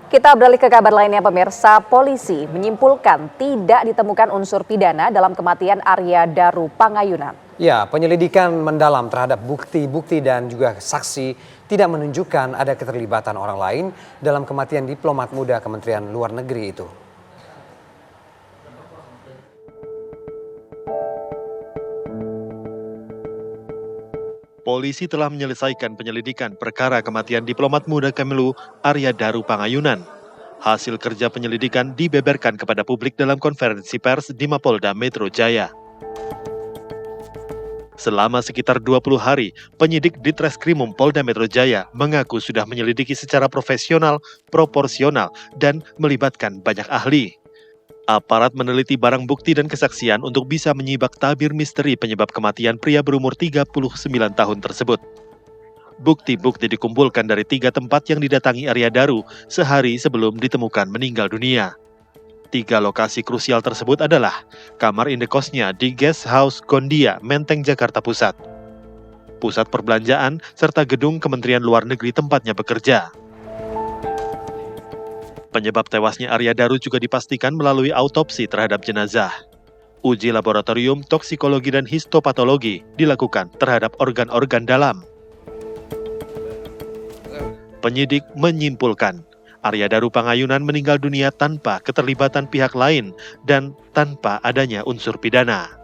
Kita beralih ke kabar lainnya pemirsa, polisi menyimpulkan tidak ditemukan unsur pidana dalam kematian Arya Daru Pangayunan. Ya, penyelidikan mendalam terhadap bukti-bukti dan juga saksi tidak menunjukkan ada keterlibatan orang lain dalam kematian diplomat muda Kementerian Luar Negeri itu. Polisi telah menyelesaikan penyelidikan perkara kematian diplomat muda Kemlu Arya Daru Pangayunan. Hasil kerja penyelidikan dibeberkan kepada publik dalam konferensi pers di Mapolda Metro Jaya. Selama sekitar 20 hari, penyidik Ditreskrimum Polda Metro Jaya mengaku sudah menyelidiki secara profesional, proporsional, dan melibatkan banyak ahli. Aparat meneliti barang bukti dan kesaksian untuk bisa menyibak tabir misteri penyebab kematian pria berumur 39 tahun tersebut. Bukti-bukti dikumpulkan dari 3 tempat yang didatangi Arya Daru sehari sebelum ditemukan meninggal dunia. 3 lokasi krusial tersebut adalah kamar indekosnya di Guest House Gondia, Menteng, Jakarta Pusat, pusat perbelanjaan, serta gedung Kementerian Luar Negeri tempatnya bekerja. Penyebab tewasnya Arya Daru juga dipastikan melalui autopsi terhadap jenazah. Uji laboratorium toksikologi dan histopatologi dilakukan terhadap organ-organ dalam. Penyidik menyimpulkan, Arya Daru Pangayunan meninggal dunia tanpa keterlibatan pihak lain dan tanpa adanya unsur pidana.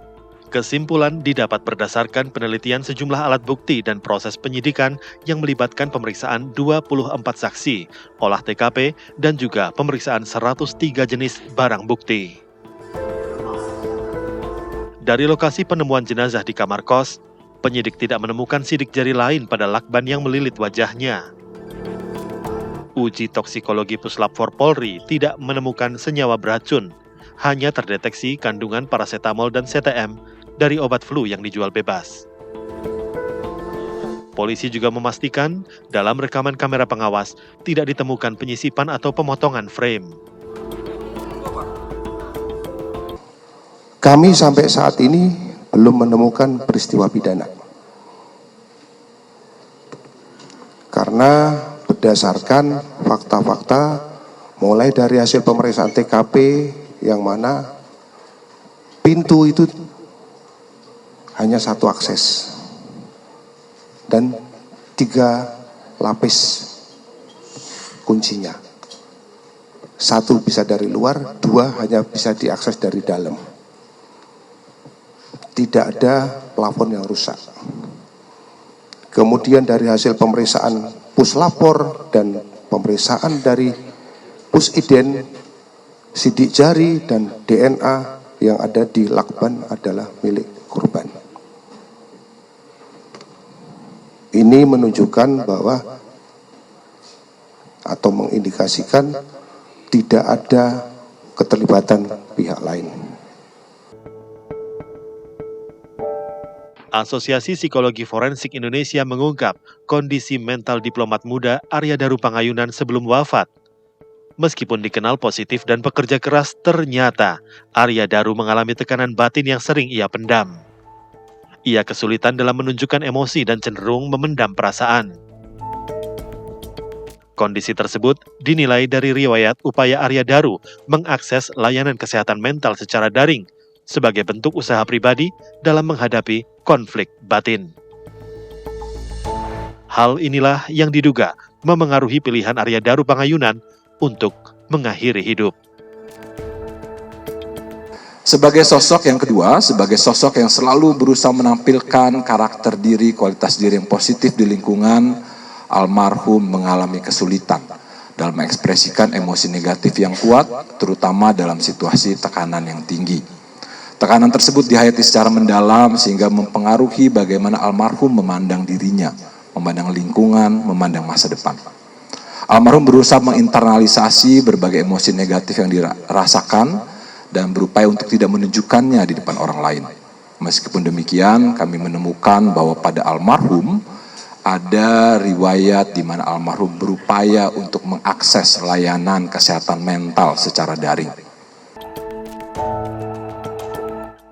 Kesimpulan didapat berdasarkan penelitian sejumlah alat bukti dan proses penyidikan yang melibatkan pemeriksaan 24 saksi, olah TKP, dan juga pemeriksaan 103 jenis barang bukti. Dari lokasi penemuan jenazah di kamar kos, penyidik tidak menemukan sidik jari lain pada lakban yang melilit wajahnya. Uji toksikologi Puslap 4 Polri tidak menemukan senyawa beracun, hanya terdeteksi kandungan parasetamol dan CTM dari obat flu yang dijual bebas. Polisi juga memastikan dalam rekaman kamera pengawas tidak ditemukan penyisipan atau pemotongan frame. Kami sampai saat ini belum menemukan peristiwa pidana. Karena berdasarkan fakta-fakta mulai dari hasil pemeriksaan TKP yang mana pintu itu hanya 1 akses dan 3 lapis kuncinya. 1 bisa dari luar, 2 hanya bisa diakses dari dalam. Tidak ada plafon yang rusak. Kemudian dari hasil pemeriksaan puslapor dan pemeriksaan dari pusiden, sidik jari dan DNA yang ada di lakban adalah milik korban. Ini menunjukkan bahwa atau mengindikasikan tidak ada keterlibatan pihak lain. Asosiasi Psikologi Forensik Indonesia mengungkap kondisi mental diplomat muda Arya Daru Pangayunan sebelum wafat. Meskipun dikenal positif dan pekerja keras, ternyata Arya Daru mengalami tekanan batin yang sering ia pendam. Ia kesulitan dalam menunjukkan emosi dan cenderung memendam perasaan. Kondisi tersebut dinilai dari riwayat upaya Arya Daru mengakses layanan kesehatan mental secara daring sebagai bentuk usaha pribadi dalam menghadapi konflik batin. Hal inilah yang diduga memengaruhi pilihan Arya Daru Pangayunan untuk mengakhiri hidup. Sebagai sosok yang kedua, sebagai sosok yang selalu berusaha menampilkan karakter diri, kualitas diri yang positif di lingkungan, almarhum mengalami kesulitan dalam mengekspresikan emosi negatif yang kuat, terutama dalam situasi tekanan yang tinggi. Tekanan tersebut dihayati secara mendalam sehingga mempengaruhi bagaimana almarhum memandang dirinya, memandang lingkungan, memandang masa depan. Almarhum berusaha menginternalisasi berbagai emosi negatif yang dirasakan dan berupaya untuk tidak menunjukkannya di depan orang lain. Meskipun demikian, kami menemukan bahwa pada almarhum ada riwayat di mana almarhum berupaya untuk mengakses layanan kesehatan mental secara daring.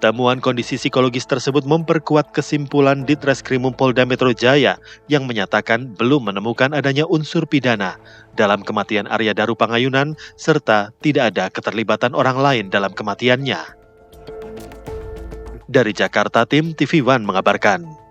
Temuan kondisi psikologis tersebut memperkuat kesimpulan Ditreskrimum Polda Metro Jaya yang menyatakan belum menemukan adanya unsur pidana dalam kematian Arya Daru Pangayunan serta tidak ada keterlibatan orang lain dalam kematiannya. Dari Jakarta, tim TV One mengabarkan.